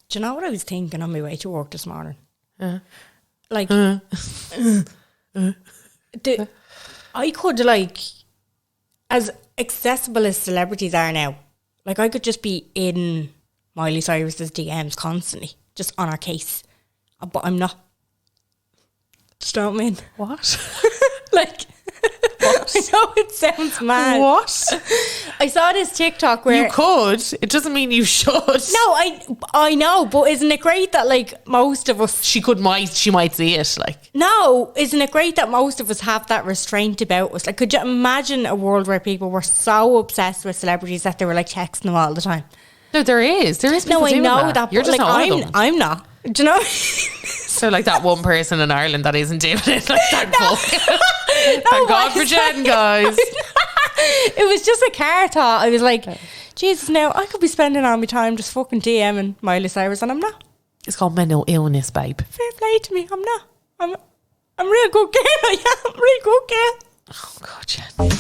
Do you know what I was thinking on my way to work this morning? Like, I could, like, as accessible as celebrities are now, like, I could just be in Miley Cyrus's DMs constantly, just on her case. But I'm not. Do you know what I mean? What? Like, What? I know it sounds mad. What? I saw this TikTok where You could. It doesn't mean you should. No, I know, but isn't it great that like most of us She might see it, like. No, isn't it great that most of us have that restraint about us? Like, could you imagine a world where people were so obsessed with celebrities that they were like texting them all the time? No, there is people No, I doing know that. You're but, just like, not one of them. I'm not. Do you know? So like that one person in Ireland that isn't doing it, like, thankful. Thank God for Jen, guys. It was just a car thought. I was like, Jesus, now I could be spending all my time just fucking DMing Miley Cyrus, and I'm not. It's called mental illness, babe. Fair play to me. I'm not. I'm a real good girl. I am a real good girl. Oh God, Jen.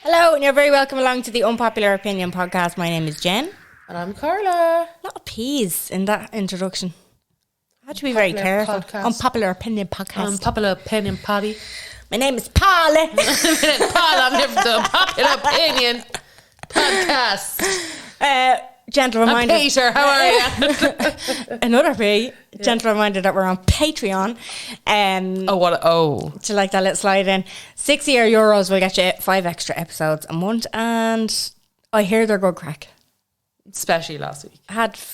Hello, and you're very welcome along to the Unpopular Opinion podcast. My name is Jen. And I'm Carla. A lot of P's in that introduction. I had to be very careful. Podcast. Unpopular Opinion podcast. Unpopular opinion potty. My name is Polly. Paul, I'm here for the Unpopular Opinion podcast. Gentle I'm reminder. Peter, how are you? Another P. Gentle reminder that we're on Patreon. To like that little slide in. €60 will get you 5 extra episodes a month, and I hear they're good crack. Especially last week.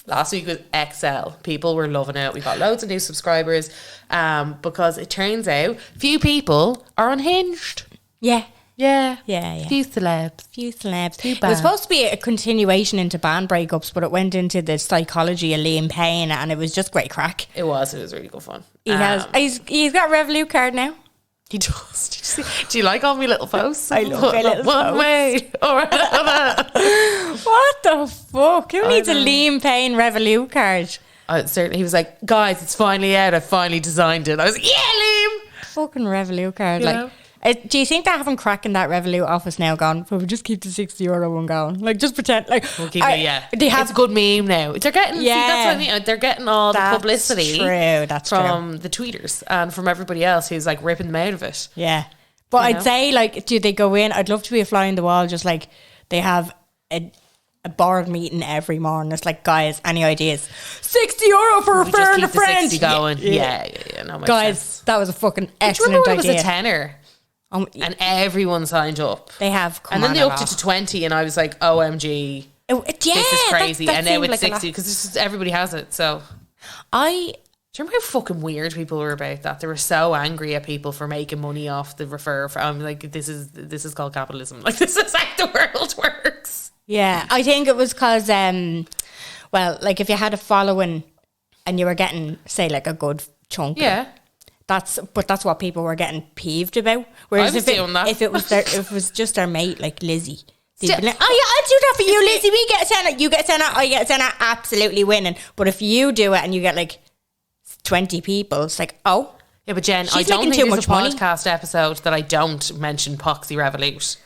Last week was XL. People were loving it. We got loads of new subscribers because it turns out few people are unhinged. Yeah. Yeah. Few celebs. Too It bad. was supposed to be a continuation into band breakups, but it went into the psychology of Liam Payne, and it was just great crack. It was really good fun. He's got a Revolut card now. He does. Did you see? Do you like all my little posts? I love my little One posts. way. All right. What the fuck? Who needs a Liam Payne Revolut card? Certainly, he was like, guys, it's finally out. I finally designed it. I was like, yeah, Liam. Fucking Revolut card. Yeah. Do you think they're having crack in that Revolut office now gone, but we'll just keep the €60 one going? Like, just pretend. Like, We'll keep it, yeah. They have It's a good meme now. They're getting, Yeah. see, that's what I mean. They're getting all the publicity That's from the tweeters and from everybody else who's like ripping them out of it. Yeah. But You I'd know? say, like, do they go in? I'd love to be a fly on the wall, just like they have a board meeting every morning. It's like, guys, any ideas? €60 for We just referring keep a the friend. 60 going. Yeah. No, makes Guys, sense. that was a fucking Do you excellent remember when it idea. was a tenner? And everyone signed up. They have come And then on they a upped it lot. to 20 and I was like, OMG, this is crazy. that And now seemed it's like a lot. 60 because everybody has it. So do you remember how fucking weird people were about that? They were so angry at people for making money off the I'm like, this is called capitalism. Like, this is how the world works. Yeah, I think it was because, like if you had a following and you were getting, say, like a good chunk. Yeah. That's what people were getting peeved about. Whereas I was doing that. if it was just their mate, like Lizzie, they'd be like, oh yeah, I'll do that for you, Lizzie. We get a tenner, you get a tenner, I get a tenner, absolutely winning. But if you do it and you get like 20 people, it's like, oh. Yeah, but Jen, I She's don't making think too there's a much money. podcast episode that I don't mention Poxy Revolut.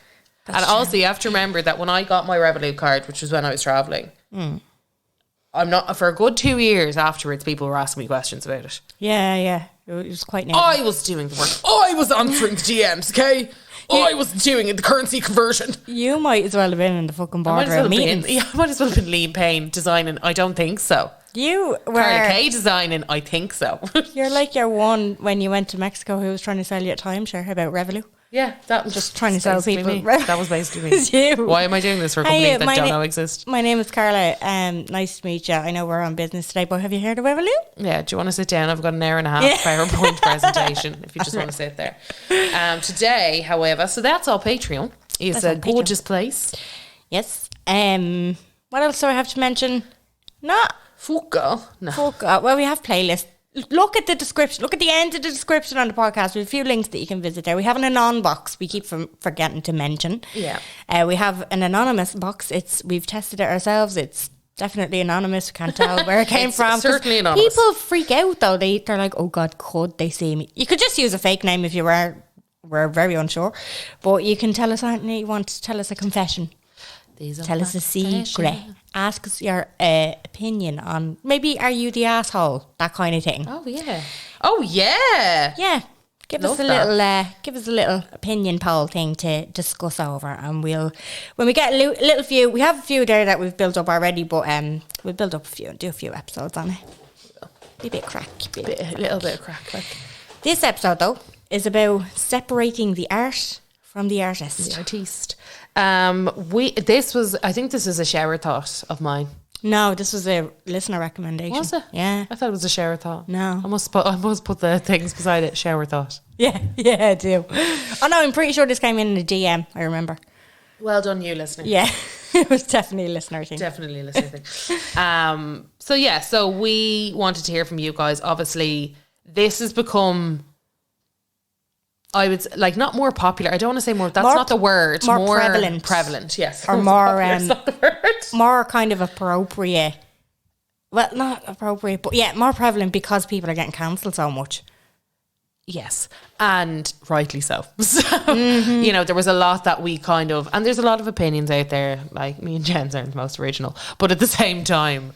And true. also, you have to remember that when I got my Revolut card, which was when I was travelling, I'm not, for a good 2 years afterwards, people were asking me questions about it. Yeah. It was quite nice. I was doing the work. I was answering the DMs, okay? I was doing the currency conversion. You might as well have been in the fucking I boardroom meetings. might as well have been Liam Payne designing. I don't think so. You Carla were. Kay designing. I think so. You're like your one when you went to Mexico who was trying to sell you a timeshare about Revolut. Yeah, that was Just trying to sell basically people. me. That was basically It's me. you. Why am I doing this for a company that don't know exist? My name is Carla. Nice to meet you. I know we're on business today, but have you heard of Revolut? Yeah, do you want to sit down? I've got an hour and a half PowerPoint presentation if you just want to sit there. Today, however, so that's our Patreon. It's That's a on Patreon. gorgeous place. Yes. What else do I have to mention? No. Fuck. No. Well, we have playlists. Look at the description. Look at the end of the description on the podcast. We have a few links that you can visit there. We have an ANON box we keep forgetting to mention. Yeah. We have an anonymous box. We've tested it ourselves. It's Definitely anonymous. Can't tell where it came It's from. 'Cause certainly anonymous. People freak out though. They're like, oh God, could they see me? You could just use a fake name if you were very unsure. But you can tell us anything you want. Tell us a confession. Tell us a secret. Ask us your opinion on maybe are you the asshole? That kind of thing. Oh yeah. Yeah. Give us a little opinion poll thing to discuss over, and when we get a little few, we have a few there that we've built up already, but we'll build up a few and do a few episodes on it. Be a bit crack, a little bit of crack. Like. This episode though is about separating the art from the artist. The artiste. I think this is a shower thought of mine. No, this was a listener recommendation. Was it? Yeah. I thought it was a shower thought. No. I must put the things beside it. Shower thought. Yeah, I do. Oh no, I'm pretty sure this came in a DM, I remember. Well done, you listener. Yeah. It was definitely a listener thing. Definitely a listener thing. So we wanted to hear from you guys. Obviously, this has become, I would like, not more popular. I don't want to say more. That's not the word. More prevalent. Prevalent, yes. Or more, that's not the word. More kind of appropriate. Well, not appropriate, but yeah, more prevalent because people are getting cancelled so much. Yes, and rightly so. So, you know, there was a lot that we kind of, and there's a lot of opinions out there. Like me and Jen's aren't the most original, but at the same time,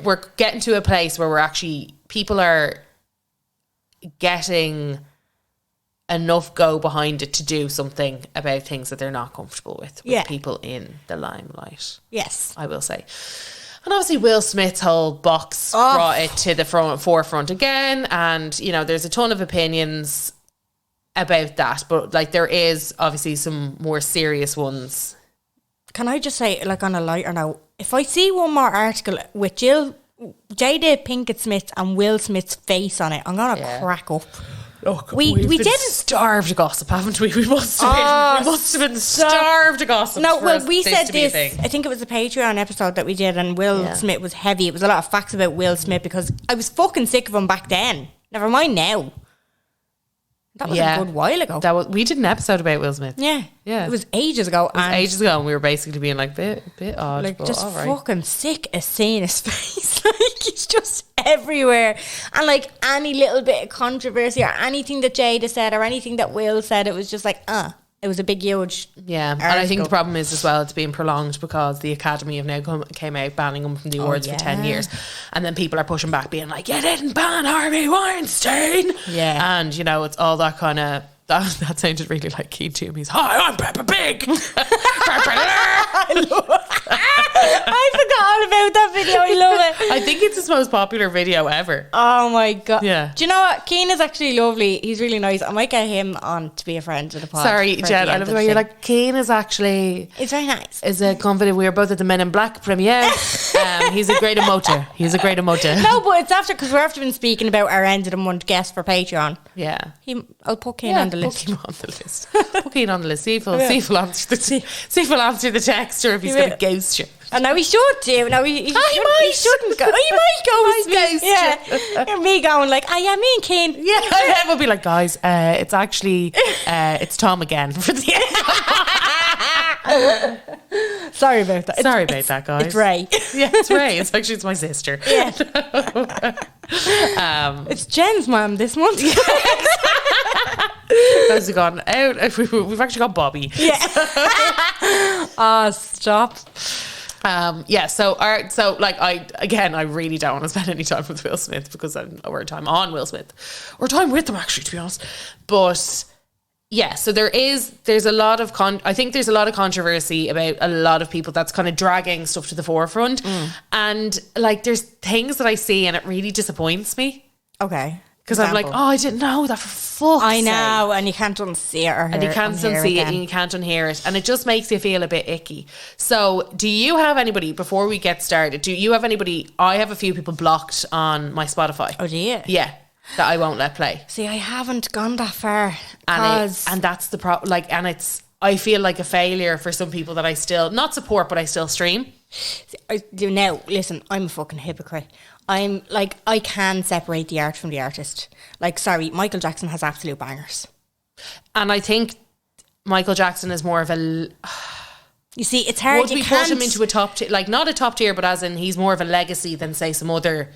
we're getting to a place where people are getting enough go behind it to do something about things that they're not comfortable with people in the limelight. Yes, I will say. And obviously Will Smith's whole box brought it to the forefront again, and you know there's a ton of opinions about that, but like there is obviously some more serious ones. Can I just say, like on a lighter note, if I see one more article with Jada Pinkett Smith and Will Smith's face on it, I'm gonna crack up. Look, we didn't starve to gossip, haven't we? We must have been starved to gossip. No, well, we said this. I think it was a Patreon episode that we did, and Will Smith was heavy. It was a lot of facts about Will Smith because I was fucking sick of him back then. Never mind now. That was a good while ago. We did an episode about Will Smith. Yeah. It was ages ago. And we were basically being like, bit odd. Like, but just all right. fucking sick of seeing his face. Like, he's just everywhere. And like, any little bit of controversy or anything that Jada said or anything that Will said, it was just like, it was a big, huge and I think the problem is as well, it's being prolonged because the Academy have now came out banning him from the awards for 10 years. And then people are pushing back being like, you didn't ban Harvey Weinstein. Yeah. And, you know, it's all that kind of... That sounded really like Keith Toomey's. Hi, I'm Peppa Pig. I forgot all about that video. I love it. I think it's his most popular video ever. Oh my God. Yeah. Do you know what? Keane is actually lovely. He's really nice. I might get him on to be a friend of the pod. Sorry, Jen. I love the way you're like, Keane is actually... It's very nice. Is a confident. We were both at the Men in Black premiere. He's a great emoter. No, but it's after, because we're after been speaking about our end of the month guest for Patreon. Yeah. I'll put Keane on the list. Put him on the list. Put Keane on the list. See if he'll answer the text or if he's going to ghost you. And now he should do. Now he shouldn't go. He might ghost me. Yeah. Me going like, me and Keane. Yeah. We'll be like, guys, it's actually it's Tom again for the end. Sorry about that. Sorry about that, guys. It's Ray. Yeah, it's Ray. It's my sister. Yeah. It's Jen's mum this month. How's it gone out? We've actually got Bobby. Yeah. Stop. So I really don't want to spend any time with Will Smith because or time on Will Smith or time with him actually, to be honest. But yeah, so there's a lot of I think there's a lot of controversy about a lot of people that's kind of dragging stuff to the forefront, and like there's things that I see and it really disappoints me. Okay. Because I'm like, I didn't know that, for fuck's sake. I know, and you can't unsee it or hear and you can't unsee it and you can't unhear it, and it just makes you feel a bit icky. So do you have anybody, before we get started, I have a few people blocked on my Spotify. Oh, do you? Yeah, that I won't let play. See, I haven't gone that far. And that's the problem. Like, and I feel like a failure for some people that I still not support, but I still stream. Now, listen, I'm a fucking hypocrite. I'm like, I can separate the art from the artist. Like, sorry, Michael Jackson has absolute bangers. And I think Michael Jackson is more of You see, it's hard. Would we put him into a top tier, like not a top tier, but as in he's more of a legacy than say some other.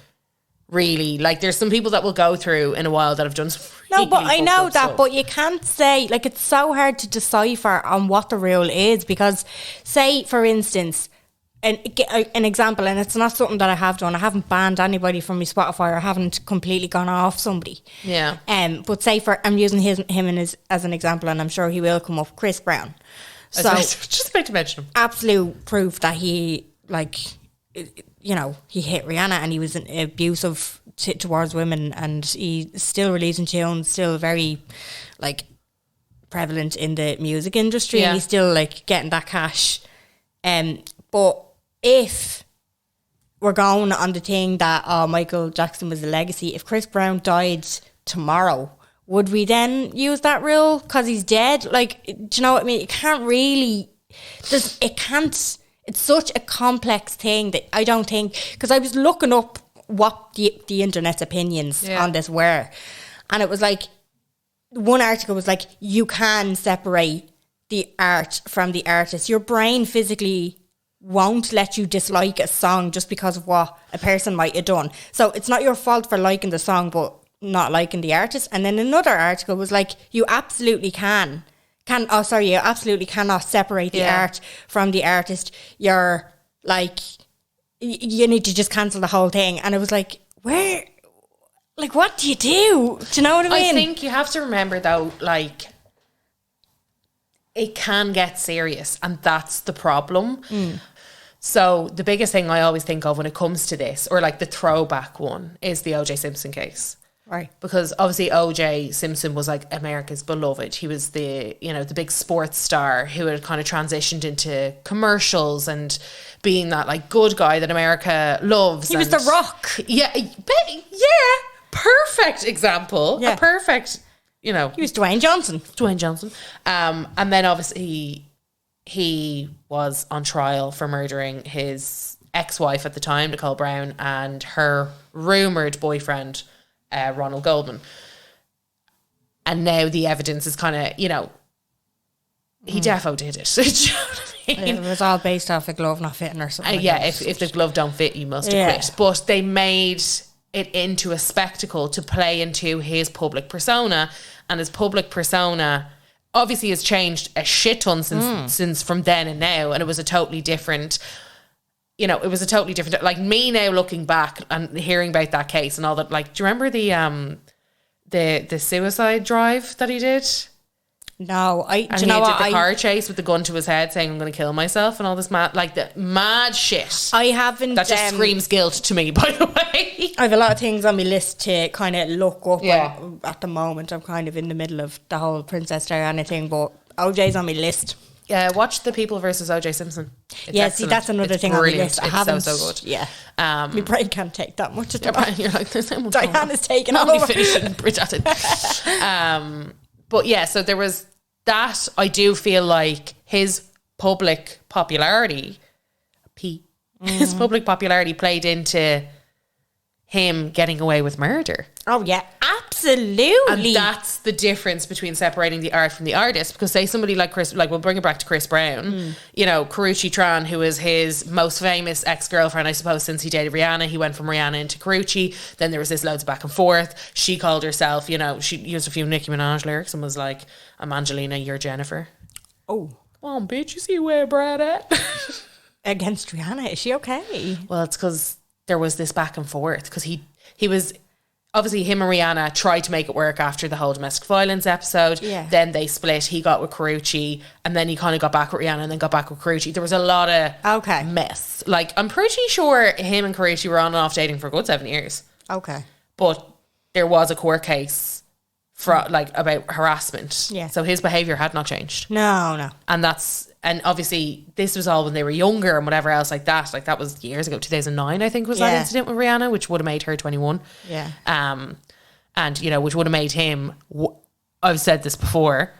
Really, like there's some people that will go through in a while that have done some No, really but I know that, stuff. but you can't say, like, it's so hard to decipher on what the rule is, because say, for instance, an example, and it's not something that I have done. I haven't banned anybody from my Spotify, or I haven't completely gone off somebody. Yeah. But say I'm using him as an example, and I'm sure he will come up, Chris Brown. So just about to mention him. Absolute proof that he, like, you know, he hit Rihanna and he was abusive towards women, and he's still releasing tunes, still very, like, prevalent in the music industry, and he's still, like, getting that cash. But if we're going on the thing that Michael Jackson was a legacy, if Chris Brown died tomorrow, would we then use that rule because he's dead? Like, do you know what I mean? It can't really. It's such a complex thing that I don't think, because I was looking up what the internet's opinions on this were, and it was like, one article was like, you can separate the art from the artist. Your brain physically won't let you dislike a song just because of what a person might have done. So it's not your fault for liking the song but not liking the artist. And then another article was like, you absolutely you absolutely cannot separate the art from the artist. You're like, you need to just cancel the whole thing. And it was like, what do you do? Do you know what I mean? I think you have to remember though, like, it can get serious, and that's the problem. So the biggest thing I always think of when it comes to this, or like the throwback one, is the O.J. Simpson case. Right. Because obviously O.J. Simpson was like America's beloved. He was the big sports star who had kind of transitioned into commercials and being that like good guy that America loves. He was the Rock. Yeah. Perfect example. Yeah. A perfect, He was Dwayne Johnson. And then obviously he was on trial for murdering his ex-wife at the time, Nicole Brown, and her rumoured boyfriend, Ronald Goldman. And now the evidence is kind of, he defo did it. Do you know what I mean? It was all based off a glove not fitting or something. If the glove don't fit, you must acquit. But they made it into a spectacle to play into his public persona, and his public persona obviously has changed a shit ton since from then and now, and it was a totally different. Like me now looking back and hearing about that case and all that. Like, do you remember the suicide drive that he did? No, did the car chase with the gun to his head, saying I'm going to kill myself and all this mad shit. I haven't. That just screams guilt to me, by the way. I have a lot of things on my list to kind of look up. At the moment, I'm kind of in the middle of the whole Princess Diana thing, but OJ's on my list. Yeah, watch The People versus O.J. Simpson. See, that's another thing brilliant. on my list. I haven't. So good. Yeah. My brain can't take that much. You're like, there's so much. Diana's taken over. over. Finishing Bridgerton. But yeah, so there was that. I do feel like his public popularity, his public popularity played into him getting away with murder. Oh yeah, absolutely. And that's the difference between separating the art from the artist. Because say somebody like we'll bring it back to Chris Brown, Karrueche Tran, who is his most famous ex-girlfriend, I suppose, since he dated Rihanna. He went from Rihanna into Karrueche. Then there was this loads of back and forth. She called herself, she used a few Nicki Minaj lyrics and was like, I'm Angelina, you're Jennifer. Oh. Come on, bitch, you see where Brad at? Against Rihanna, is she okay? Well, it's because there was this back and forth, because he was obviously, him and Rihanna tried to make it work after the whole domestic violence episode. Yeah. Then they split. He got with Karrueche, and then he kind of got back with Rihanna, and then got back with Karrueche. There was a lot of mess. Like, I'm pretty sure him and Karrueche were on and off dating for a good 7 years. Okay. But there was a court case about harassment. Yeah. So his behaviour had not changed. No. And obviously this was all when they were younger and whatever else like that. Like, that was years ago, 2009, I think was that incident with Rihanna, which would have made her 21. Yeah. And, which would have made him, I've said this before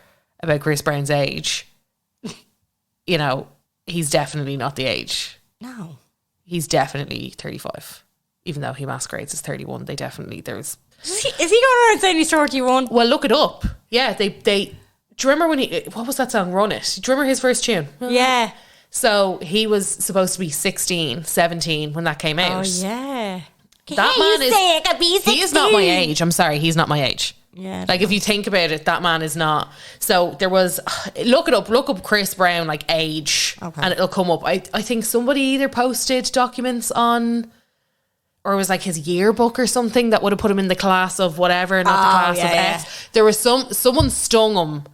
about Chris Brown's age, he's definitely not the age. No. He's definitely 35. Even though he masquerades as 31, Is he going around saying he's 31? Well, look it up. Yeah, they do you remember when what was that song, Run It? Do you remember his first tune? Yeah. So he was supposed to be 16, 17 when that came out. Oh, yeah. That man he is not my age. I'm sorry, he's not my age. Yeah. Like, if you think about it, that man is not. So there was, look up Chris Brown, like, age, and it'll come up. I think somebody either posted documents on, or it was like his yearbook or something that would have put him in the class of whatever, not the class of X. There was someone stung him.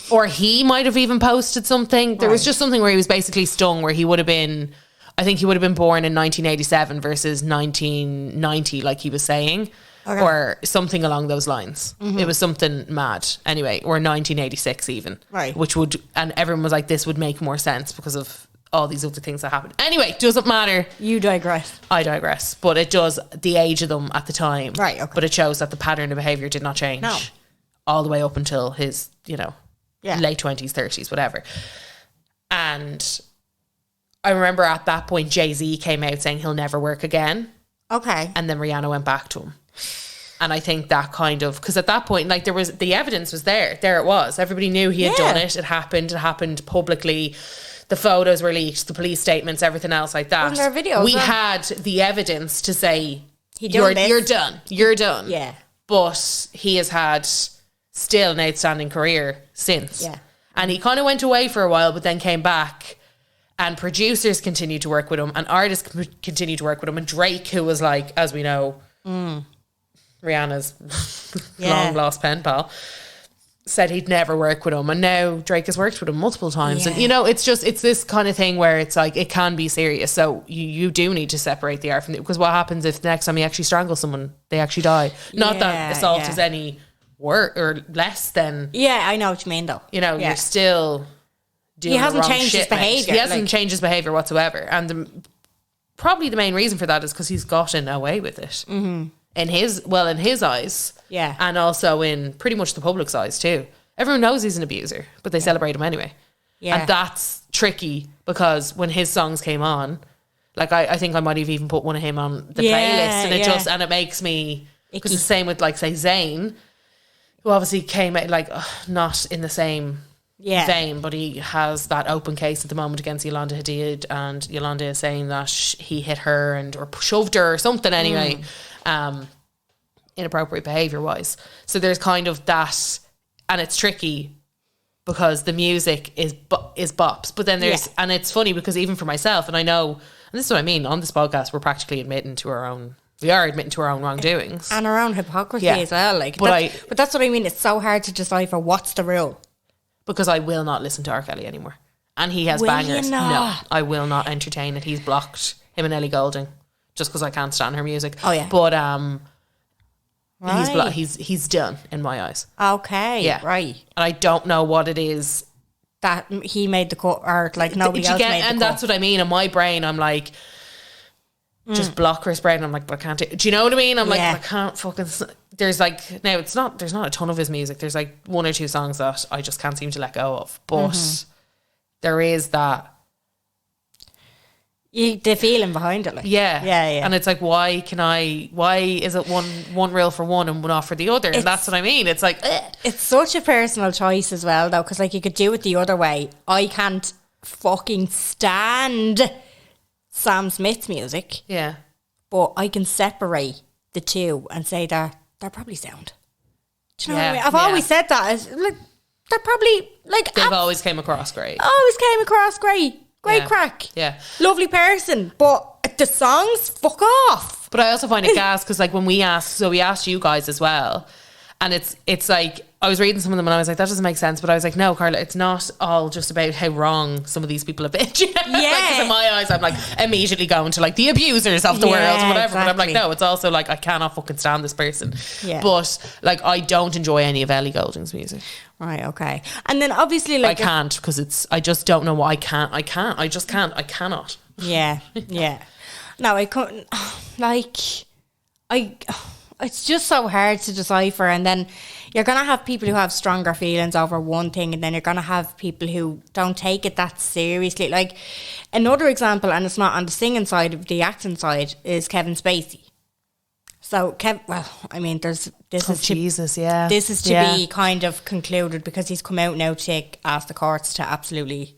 Or he might have even posted something. There was just something where he was basically stung, where he would have been, I think he would have been born in 1987 versus 1990, like he was saying, or something along those lines. It was something mad. Anyway, or 1986 even. Right. Which would, and everyone was like, this would make more sense because of all these other things that happened. Anyway, doesn't matter. You digress. I digress. But it does, the age of them at the time. Right, okay. But it shows that the pattern of behaviour did not change. No. All the way up until his, late 20s, 30s, whatever. And I remember at that point, Jay-Z came out saying he'll never work again. Okay. And then Rihanna went back to him. And I think that kind of, because at that point, like, there was, the evidence was there. There it was. Everybody knew he had done it. It happened publicly. The photos were leaked, the police statements, everything else like that. Wasn't there videos? We had the evidence to say, you're done. You're done. Yeah. But he has had still an outstanding career since. Yeah. And he kind of went away for a while, but then came back, and producers continued to work with him, and artists continued to work with him, and Drake, who was, like, as we know, Rihanna's long lost pen pal, said he'd never work with him, and now Drake has worked with him multiple times. And it's this kind of thing where it's like, it can be serious. So you do need to separate the art from because what happens if the next time he actually strangles someone, they actually die? Not that assault is any worse or less than. Yeah, I know what you mean, though. You're still doing. He hasn't changed his behaviour. He hasn't changed his behaviour whatsoever, and probably the main reason for that is because he's gotten away with it. Mm-hmm. In his eyes, and also in pretty much the public's eyes too. Everyone knows he's an abuser, but they celebrate him anyway. Yeah, and that's tricky because when his songs came on, like I think I might have even put one of him on the playlist, and it makes me, because it's the same with, like, say, Zayn, who obviously came out, like, not in the same vein, but he has that open case at the moment against Yolanda Hadid, and Yolanda is saying that he hit her or shoved her or something anyway. Inappropriate behaviour wise. So there's kind of that, and it's tricky because the music is bops, but then there's and it's funny because even for myself, and I know, and this is what I mean, on this podcast we're practically admitting to our own wrongdoings and our own hypocrisy as well, like, but that's what I mean. It's so hard to decipher what's the rule, because I will not listen to R. Kelly anymore, and he has bangers. No, I will not entertain it. He's blocked him and Ellie Goulding just because I can't stand her music. Oh yeah, but he's done in my eyes. Okay, yeah, right. And I don't know what it is that he made the cut, or like nobody else made the cut. And that's what I mean. In my brain, I'm like, just block Chris Brown. I'm like, but I can't. Do you know what I mean? I'm like, I can't fucking. There's like, now it's not. There's not a ton of his music. There's like one or two songs that I just can't seem to let go of. But there is that. The feeling behind it, like. Yeah. And it's like, why is it one rule for one and one off for the other? And that's what I mean. It's like, it's such a personal choice as well, though, because, like, you could do it the other way. I can't fucking stand Sam Smith's music. Yeah. But I can separate the two and say they're probably sound. Do you know what I mean? I've always said that. As, like, they're probably, like, they've always came across great. Great crack. Yeah. Lovely person. But the songs, fuck off. But I also find it gas because, like, when we asked you guys as well, and it's like, I was reading some of them and I was like, that doesn't make sense. But I was like, no, Carla, it's not all just about how wrong some of these people have been. Yeah. Like, 'cause in my eyes, I'm like immediately going to, like, the abusers of the world or whatever. Exactly. But I'm like, no, it's also like, I cannot fucking stand this person. Yeah. But, like, I don't enjoy any of Ellie Goulding's music. Right, okay. And then obviously, like, I can't, because I just don't know why I cannot. Yeah. No, I couldn't. Like, it's just so hard to decipher. And then you're going to have people who have stronger feelings over one thing, and then you're going to have people who don't take it that seriously. Like, another example, and it's not on the singing side, of the acting side, is Kevin Spacey. So, this is to be kind of concluded, because he's come out now to ask the courts to absolutely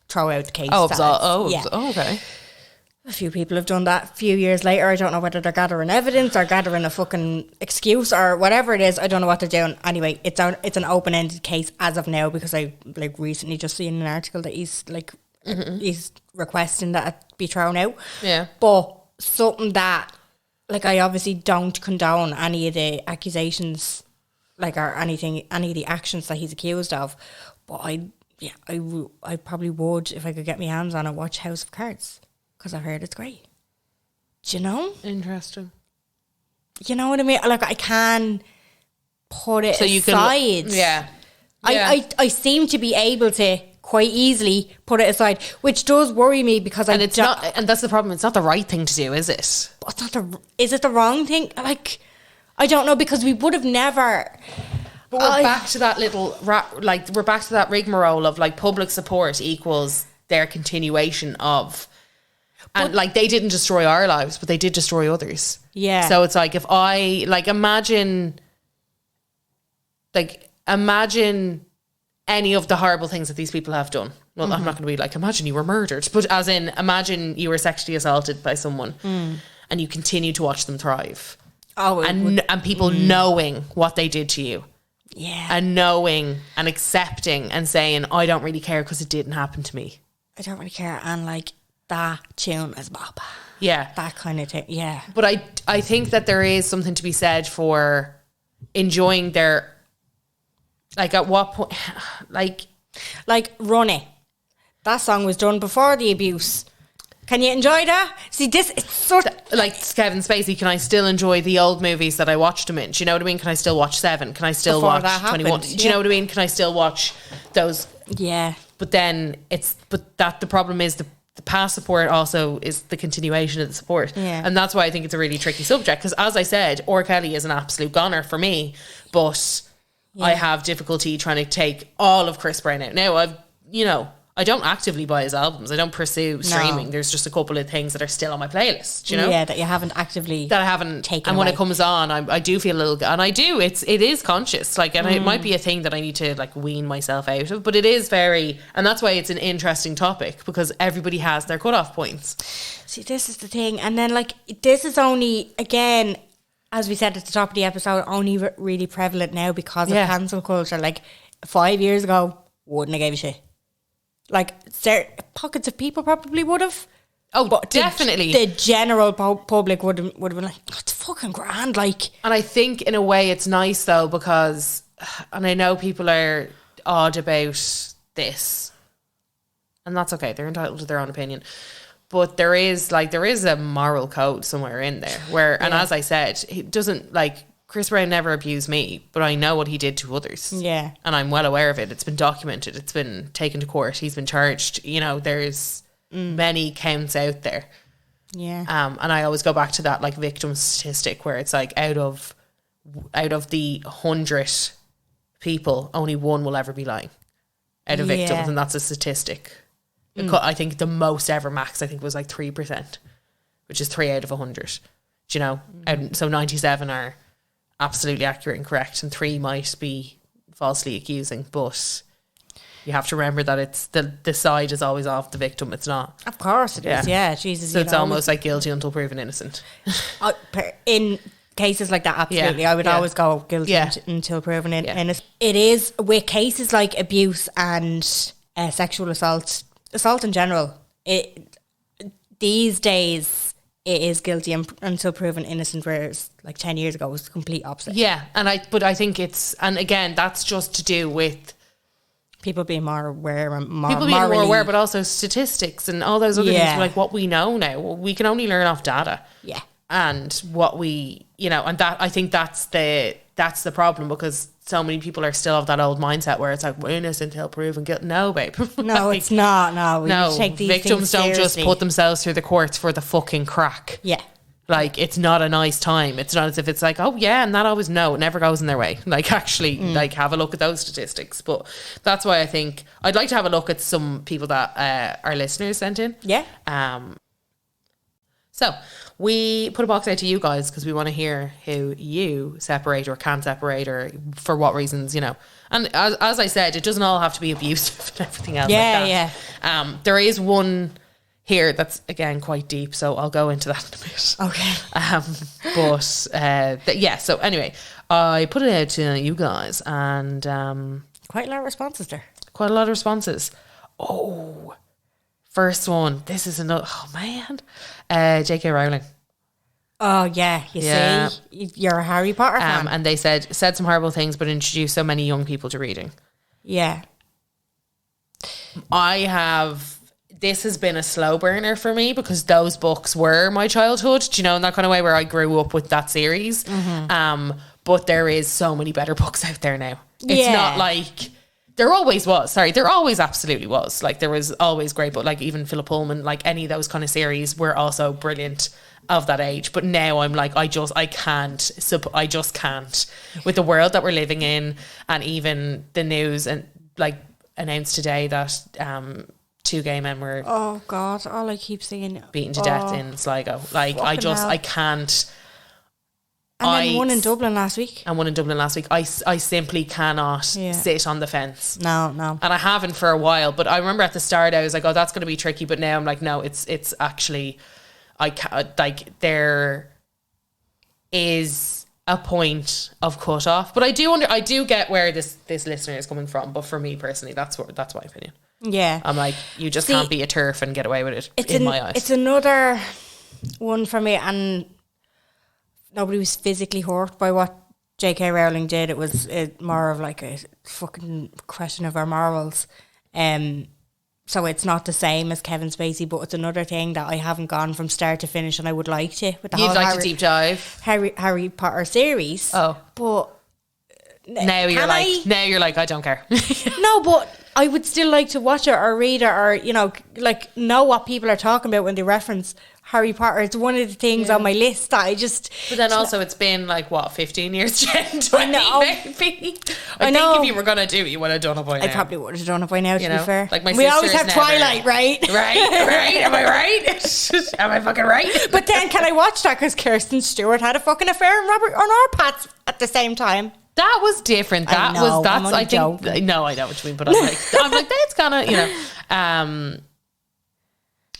throw out the case. Okay. A few people have done that a few years later. I don't know whether they're gathering evidence or gathering a fucking excuse or whatever it is. I don't know what they're doing. Anyway, it's an open-ended case as of now, because I like recently just seen an article that he's like he's requesting that it be thrown out. Yeah. But something that, like, I obviously don't condone any of the accusations, like, or any of the actions that he's accused of. But I probably would, if I could get my hands on it, watch House of Cards. Because I heard it's great. Do you know? Interesting. You know what I mean? Like, I can put it aside. Yeah. I seem to be able to quite easily put it aside, which does worry me, because and that's the problem. It's not the right thing to do, is it? It's not is it the wrong thing? Like, I don't know, because we would have never. But we're back to that we're back to that rigmarole of like public support equals their continuation of. And like, they didn't destroy our lives, but they did destroy others. Yeah. So it's like, if I like imagine any of the horrible things that these people have done. Well, I'm not going to be like, imagine you were murdered, but as in, imagine you were sexually assaulted by someone and you continue to watch them thrive. Oh, and people knowing what they did to you. Yeah. And knowing and accepting and saying, I don't really care because it didn't happen to me. I don't really care. And like, that tune is Bob. Yeah. That kind of thing. Yeah. But I think that there is something to be said for enjoying their, like, at what point, like Run It. That song was done before the abuse. Can you enjoy that? See, this, it's sort of like Kevin Spacey. Can I still enjoy the old movies that I watched him in? Do you know what I mean? Can I still watch Seven? Can I still Before watch that happened, 21? Do you know what I mean? Can I still watch those? Yeah. But then the problem is the past support also is the continuation of the support. Yeah. And that's why I think it's a really tricky subject, because as I said, R. Kelly is an absolute goner for me, but I have difficulty trying to take all of Chris Brown out. Now, I don't actively buy his albums. I don't pursue streaming. There's just a couple of things that are still on my playlist, you know? Yeah, that you haven't actively taken And away. when it comes on, I do feel a little, and I do, it is conscious, like, and it might be a thing that I need to like wean myself out of, but it is very, and that's why it's an interesting topic, because everybody has their cutoff points. See, this is the thing. And then, like, this is only, again, as we said at the top of the episode, only really prevalent now because of cancel culture. Like, 5 years ago, wouldn't have gave a shit. Like, pockets of people probably would have. Oh, but definitely. The general public would have been like, oh, it's fucking grand. Like, and I think in a way it's nice though, because, and I know people are odd about this, and that's okay. They're entitled to their own opinion. But there is a moral code somewhere in there where, and as I said, he doesn't, like, Chris Brown never abused me, but I know what he did to others. Yeah. And I'm well aware of it. It's been documented. It's been taken to court. He's been charged. You know, there's many counts out there. Yeah. And I always go back to that, like, victim statistic where it's like out of the 100 people, only one will ever be lying out of victims. And that's a statistic. I think the most ever max, I think, was like 3%, which is 3 out of 100. Do you know? So 97 are absolutely accurate and correct, and 3 might be falsely accusing, but you have to remember that it's the side is always off the victim. It's not. Of course it is. Yeah, Jesus. So it's almost like guilty until proven innocent. In cases like that, absolutely. I would always go guilty until proven innocent. It is with cases like abuse and sexual assault in general. These days, it is guilty until proven innocent, whereas like 10 years ago it was the complete opposite. Yeah, but I think it's, and again, that's just to do with people being more aware and more aware, but also statistics and all those other things, like what we know now. We can only learn off data. Yeah. And what we, and that, I think that's the problem, because so many people are still of that old mindset where it's like, we're innocent until proven guilty. No, babe. No, it's not. No, take these victims don't seriously. just put themselves through the courts for the fucking crack. Yeah. Like, it's not a nice time. It's not as if it's like, oh yeah, and that always, no, it never goes in their way. Like, actually, like, have a look at those statistics. But that's why I think I'd like to have a look at some people that our listeners sent in. Yeah. So we put a box out to you guys because we want to hear who you separate or can separate, or for what reasons, you know. And as I said, it doesn't all have to be abusive and everything else like that. There is one here that's, again, quite deep, so I'll go into that in a bit. Okay. So anyway, I put it out to you guys, and quite a lot of responses there. Quite a lot of responses. Oh, first one. This is another. Oh man, J.K. Rowling. Oh yeah, you see, you're a Harry Potter fan, and they said some horrible things, but introduced so many young people to reading. Yeah, This has been a slow burner for me because those books were my childhood. Do you know, in that kind of way where I grew up with that series. Mm-hmm. But there is so many better books out there now. It's not like. There always was. Sorry, there always absolutely was. Like, there was always great, but like even Philip Pullman, like any of those kind of series were also brilliant of that age. But now I'm like, I just can't with the world that we're living in, and even the news and like announced today that 2 gay men were oh god, all I keep seeing beaten to death in Sligo. Like I can't. And then one in Dublin last week. I simply cannot sit on the fence. No. And I haven't for a while. But I remember at the start I was like, oh, that's going to be tricky. But now I'm like, no, it's actually, I can't, like, there is a point of cut off. But I do get where this listener is coming from. But for me personally, that's my opinion. Yeah. I'm like, you just can't be a TERF and get away with it in my eyes. It's another one for me, and nobody was physically hurt by what J.K. Rowling did. It was more of like a fucking question of our morals. So it's not the same as Kevin Spacey, but it's another thing that I haven't gone from start to finish, and I would like to. With the You'd whole like to deep dive Harry Potter series. Oh, but now you're like, I don't care. No, but I would still like to watch it or read it, or know what people are talking about when they reference Harry Potter. It's one of the things on my list that I just. But then also, it's been like what, 15 years, 20 maybe. I think if you were gonna do it, you would have done it by now. I probably would have done it by now. To be fair, like we always have Twilight, right? Right. Am I right? Am I fucking right? But then, can I watch that because Kirsten Stewart had a fucking affair on our Pats at the same time? That was different. I know what you mean, but I'm like that's kind of, you know.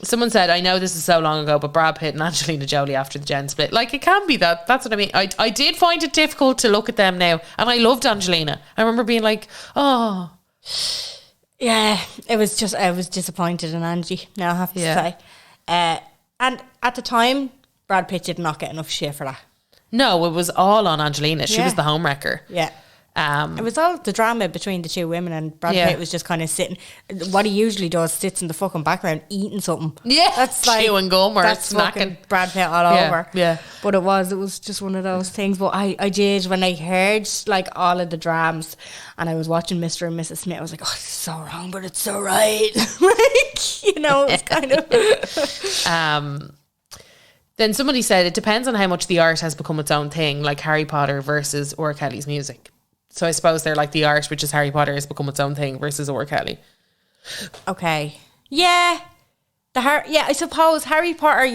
Someone said, I know this is so long ago, but Brad Pitt and Angelina Jolie after the Gen split. Like, it can be that. That's what I mean. I did find it difficult to look at them now. And I loved Angelina. I remember being like, oh. Yeah, I was disappointed in Angie, now I have to say. And at the time, Brad Pitt did not get enough shit for that. No, it was all on Angelina. She was the homewrecker. Yeah. It was all the drama between the two women, and Brad Pitt was just kind of sitting. What he usually does, sits in the fucking background eating something. Yeah, that's like chewing gum or that's snacking. Brad Pitt all over. Yeah, but it was just one of those things. But I did, when I heard like all of the dramas, and I was watching Mr. and Mrs. Smith, I was like, oh, it's so wrong, but it's so right. Like, it's kind of. Then somebody said it depends on how much the art has become its own thing, like Harry Potter versus R. Kelly's music. So I suppose they're like the art, which is Harry Potter, has become its own thing versus R. Kelly. Okay. Yeah. I suppose Harry Potter,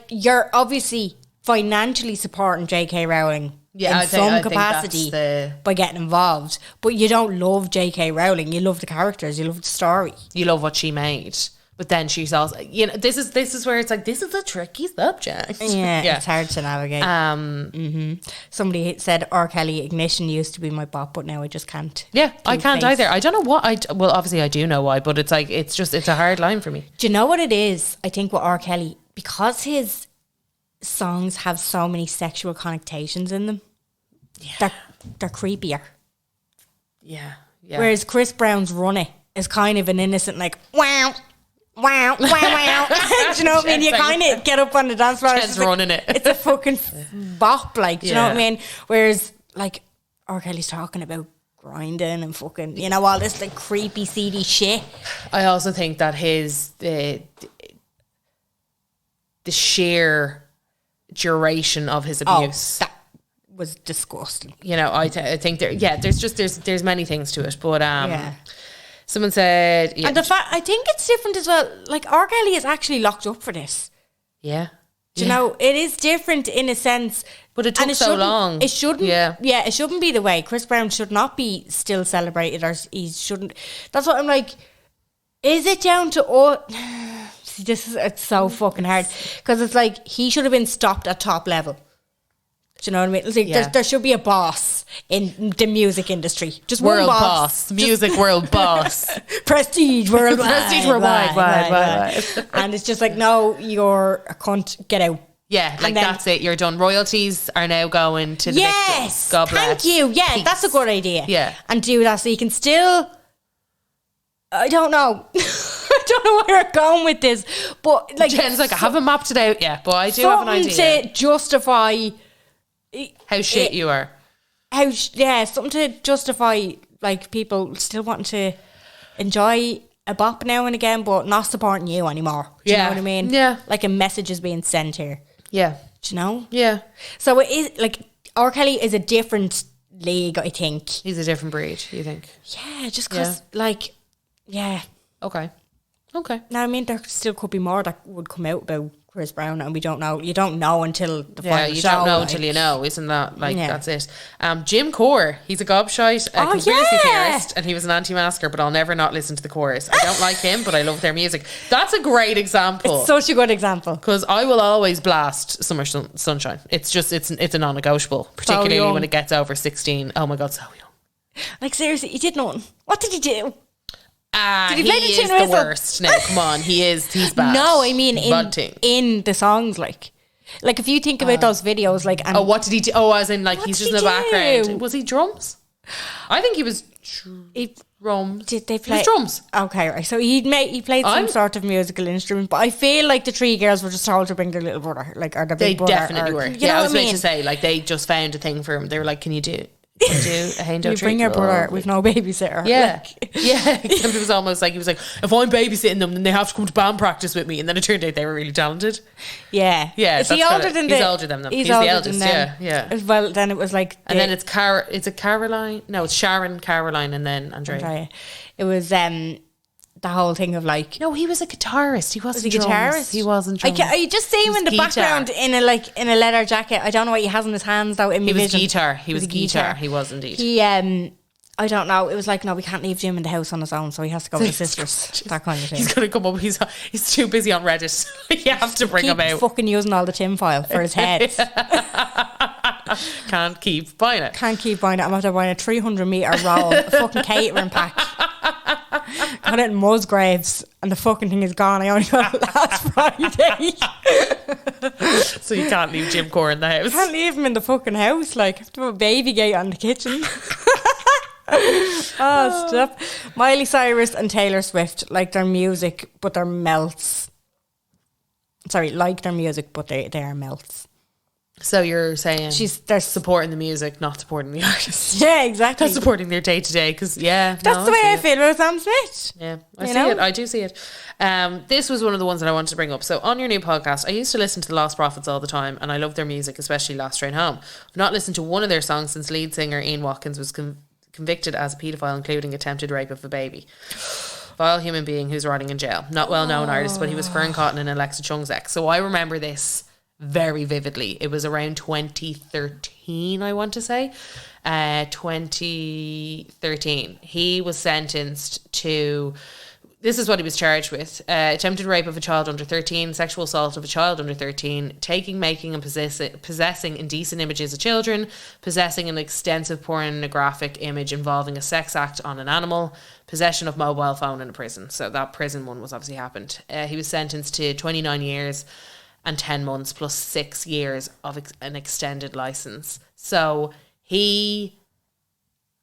you're obviously financially supporting J.K. Rowling in some capacity by getting involved. But you don't love J.K. Rowling. You love the characters. You love the story. You love what she made. But then she's also, this is where it's like, this is a tricky subject. Yeah, it's hard to navigate. Somebody said R. Kelly Ignition used to be my bop, but now I just can't. Yeah, I can't either. I don't know what well, obviously I do know why, but it's like, it's a hard line for me. Do you know what it is? I think with R. Kelly, because his songs have so many sexual connotations in them, they're creepier. Yeah. Whereas Chris Brown's Run It is kind of an innocent, like, wow. Wow. Do you know what I mean? You kind of get up on the dance floor. Just running it. It's a fucking bop, like, do you know what I mean? Whereas, like, R. Kelly's talking about grinding and fucking, all this, like, creepy, seedy shit. I also think that his, the sheer duration of his abuse. That was disgusting. I think there's many things to it, but, Someone said, and the fact, I think it's different as well. Like, R. Kelly is actually locked up for this. Yeah. Do you know, it is different in a sense. But it took so long. It shouldn't. Yeah, it shouldn't be the way. Chris Brown should not be still celebrated, or he shouldn't. That's what I'm like. Is it down to all? See, it's so fucking hard because it's like he should have been stopped at top level. Do you know what I mean? It's like there should be a boss in the music industry. Just world one boss. Music world boss. Prestige worldwide. Prestige worldwide. And it's just like, no, you're a cunt. Get out. Yeah, like that's it. You're done. Royalties are now going to the victims. God bless. Thank you. Yeah, Peace. that's a good idea. Yeah. And do that so you can still... I don't know. I don't know where we're going with this. But like... Jen's like, I haven't mapped it out yet, but I do have an idea. Something to justify... How shit you are. Something to justify like people still wanting to enjoy a bop now and again, but not supporting you anymore. Do you know what I mean? Yeah. Like a message is being sent here. Yeah. Do you know? Yeah. So it is like R. Kelly is a different league, I think. He's a different breed, you think? Yeah, just because like, yeah. Okay. Now, I mean, there still could be more that would come out about Chris Brown, and we don't know. You don't know until the final show. Don't know until you know, isn't that like that's it? Jim Core, he's a gobshite, a conspiracy theorist, and he was an anti-masker. But I'll never not listen to the chorus. I don't like him, but I love their music. That's a great example. It's such a good example because I will always blast Summer Sunshine. It's just it's a non-negotiable, particularly when it gets over 16. Oh my god, so young. Like seriously, he did nothing. What did he do? Did he play the worst now. Come on, he's bad. No, I mean in the songs, like if you think about those videos, like what did he do? Oh, as in like he's just in the background. Was he drums? I think he was drums. Did they play drums? Okay, right. So he played some sort of musical instrument, but I feel like the three girls were just told to bring their little brother, like or their big brother. They definitely were. Yeah, I was about to say like they just found a thing for him. They were like, "Can you do a Hendo treat? Bring your brother with no babysitter." Yeah, yeah. It was almost like he was like, if I'm babysitting them, then they have to come to band practice with me. And then it turned out they were really talented. Yeah, yeah. Is he older than he's older than them. He's the eldest. Yeah. Well, then it was like, and then it's Caroline. No, it's Sharon, Caroline, and then Andrea. It was the whole thing of like, no, he was a guitarist. He wasn't a guitarist. He wasn't drums. I just see him in the background in a leather jacket. I don't know what he has in his hands though. He was guitar. He was guitar. He was indeed. He I don't know. It was like, no, we can't leave Jim in the house on his own, so he has to go with his sisters. That kind of thing. He's gonna come up. He's too busy on Reddit. You have to bring him out. Fucking using all the tinfoil for his head. Can't keep buying it. I'm after buying a 300-meter roll, a fucking catering pack. Got it in Musgraves, and the fucking thing is gone. I only got it last Friday. So you can't leave Jim Core in the house. Can't leave him in the fucking house. Like, have to have a baby gate on the kitchen. Stop. Miley Cyrus and Taylor Swift like their music, but they're melts. Sorry, like their music, but they are melts. So you're saying they're supporting the music, not supporting the artist. Yeah, exactly. Not supporting their day to day, because that's the way I feel about Sam Smith. Yeah, I see it. I do see it. This was one of the ones that I wanted to bring up. So on your new podcast, I used to listen to the Lost Prophets all the time, and I love their music, especially Last Train Home. I've not listened to one of their songs since lead singer Ian Watkins was convicted as a paedophile, including attempted rape of a baby. Vile human being who's rotting in jail. Not well known artist, but he was Fern Cotton and Alexa Chung's ex. So I remember this very vividly. It was around 2013, I want to say. 2013. He was sentenced to... This is what he was charged with. Attempted rape of a child under 13, sexual assault of a child under 13, taking, making and possessing indecent images of children, possessing an extensive pornographic image involving a sex act on an animal, possession of mobile phone in a prison. So that prison one was obviously happened. He was sentenced to 29 years and 10 months plus 6 years of an extended license. So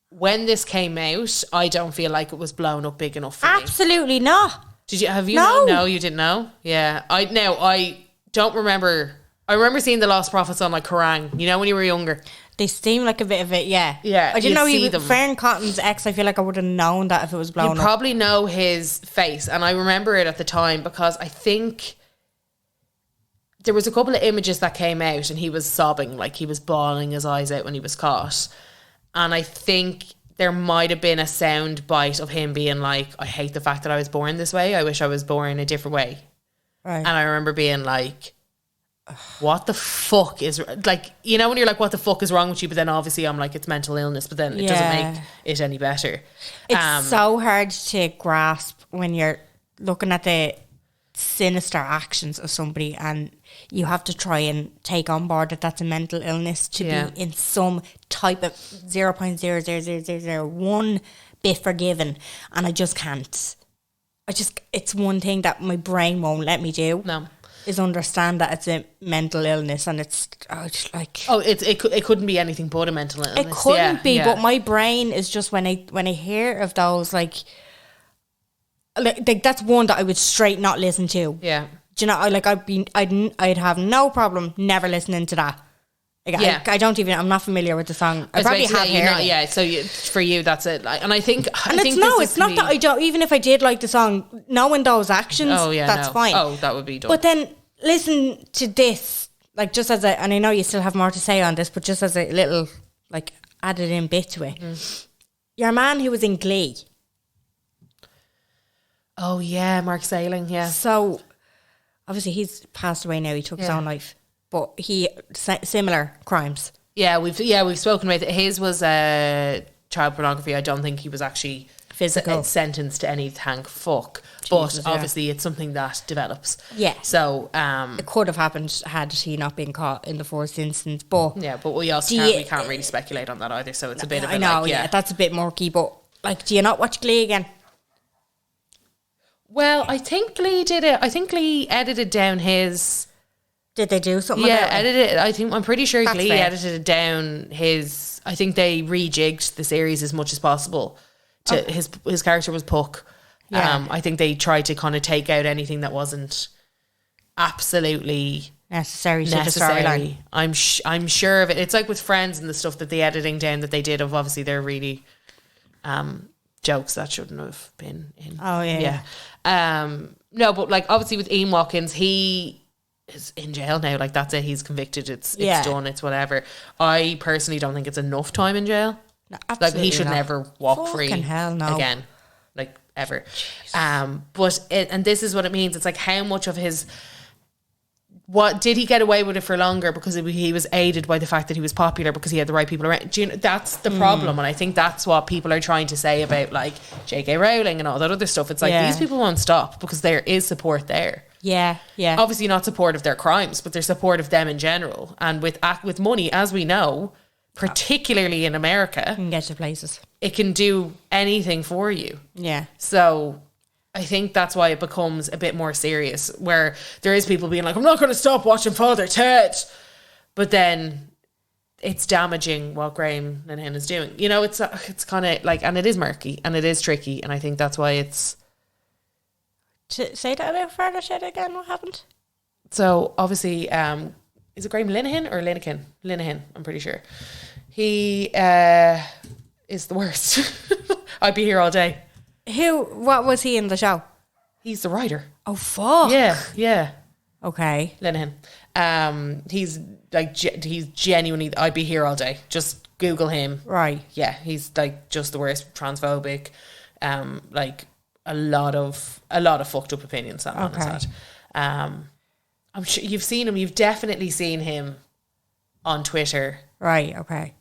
when this came out, I don't feel like it was blown up big enough for me. Absolutely not. Have you known? No, you didn't know? Yeah. I don't remember. I remember seeing the Lost Prophets on like Kerrang, you know, when you were younger. They seem like a bit of it, yeah. Yeah. I didn't know he was Fern Cotton's ex. I feel like I would have known that if it was blown up. You probably know his face. And I remember it at the time because I think there was a couple of images that came out and he was sobbing, like he was bawling his eyes out when he was caught. And I think there might have been a sound bite of him being like, I hate the fact that I was born this way. I wish I was born a different way. Right. And I remember being like, what the fuck is, like, you know, when you're like, what the fuck is wrong with you? But then obviously I'm like, it's mental illness, but then it doesn't make it any better. It's so hard to grasp when you're looking at the sinister actions of somebody and you have to try and take on board that that's a mental illness to be in some type of 0.00001 bit forgiven. And I just can't. It's one thing that my brain won't let me do. No. Is understand that it's a mental illness and it's just like... it couldn't be anything but a mental illness. It couldn't be, but my brain is just when I hear of those, like that's one that I would straight not listen to. Yeah. Do you know, I'd have no problem never listening to that. Like, I don't even, I'm not familiar with the song. I probably have heard it. Yeah, so for you, that's it. Like, and I think it's not that I don't, even if I did like the song, knowing those actions, that's fine. Oh, that would be done. But then listen to this, like, just as and I know you still have more to say on this, but just as a little, like, added in bit to it. Your man who was in Glee. Oh, yeah, Mark Sailing, yeah. So, obviously, he's passed away now. He took his own life. But he similar crimes. Yeah, we've spoken about it. His was child pornography. I don't think he was actually physical sentenced to any. Thank fuck. Jesus, but obviously, it's something that develops. Yeah. So it could have happened had he not been caught in the first instance. But but we also can't really speculate on that either. So it's a bit of I know. That's a bit murky. But like, do you not watch Glee again? Well, I think Glee did it. I think Glee edited down his. Did they do something? Yeah, edited. I'm pretty sure Glee edited down his. I think they rejigged the series as much as possible. To his character was Puck. Yeah. I think they tried to kind of take out anything that wasn't absolutely necessary. I'm sure of it. It's like with Friends and the stuff that the editing down that they did of, obviously they're really jokes that shouldn't have been in. Oh yeah. No, but like obviously with Ian Watkins, he is in jail now. Like that's it. He's convicted. It's done. It's whatever. I personally don't think it's enough time in jail. No, like he should never walk free again. Like ever. But and this is what it means. It's like how much of his. What did he get away with it for longer because he was aided by the fact that he was popular because he had the right people around? Do you know, that's the problem, and I think that's what people are trying to say about like J.K. Rowling and all that other stuff. It's like these people won't stop because there is support there. Yeah. Obviously not support of their crimes, but there's support of them in general. And with money, as we know, particularly in America, you can get to places. It can do anything for you. Yeah. So I think that's why it becomes a bit more serious, where there is people being like, I'm not going to stop watching Father Ted. But then it's damaging what Graham Linehan is doing. You know, it's kind of like, and it is murky and it is tricky. And I think that's why it's... Say that about Father Ted again, what happened? So obviously, is it Graham Linehan or Linehan? Linehan, I'm pretty sure. He is the worst. I'd be here all day. What was he in the show? He's the writer. Oh, fuck. Yeah. Okay. Linehan. He's like, he's genuinely, I'd be here all day. Just Google him. Right. Yeah, he's like just the worst, transphobic, like a lot of fucked up opinions that man has had. I'm sure you've seen him. You've definitely seen him on Twitter. Right. Okay.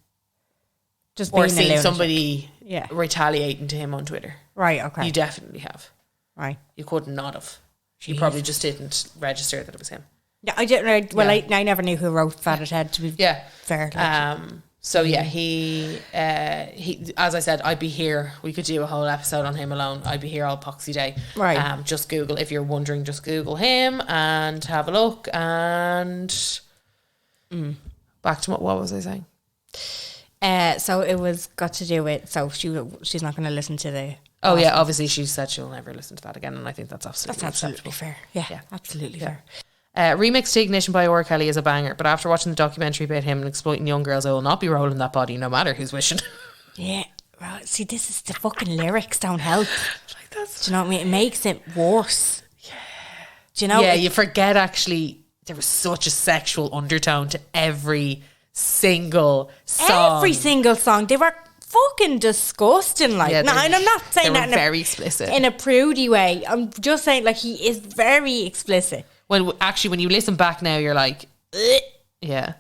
Just or seen somebody retaliating to him on Twitter. Right. Okay. You definitely have. Right. You could not have. You probably just didn't register that it was him. Yeah, I didn't. Well, I never knew who wrote Father Ted. To be fair. So he, as I said, I'd be here. We could do a whole episode on him alone. I'd be here all poxy day. Right. Just Google, if you're wondering, just Google him and have a look. And back to what was I saying? So it was got to do with. So she's not going to listen to the. Oh yeah, obviously she said she'll never listen to that again, and I think that's absolutely fair. Yeah, absolutely fair. Remix to Ignition by R. Kelly is a banger, but after watching the documentary about him and exploiting young girls, I will not be rolling that body no matter who's wishing. Yeah, well, see, this is the fucking lyrics don't help. Do you know what I mean? It makes it worse. Yeah. Do you know? Yeah, you forget actually there was such a sexual undertone to every single song. Every single song. They were fucking disgusting. Like, and I'm not saying that very explicit in a prudy way. I'm just saying, like, he is very explicit. When you listen back now, you're like, Yeah.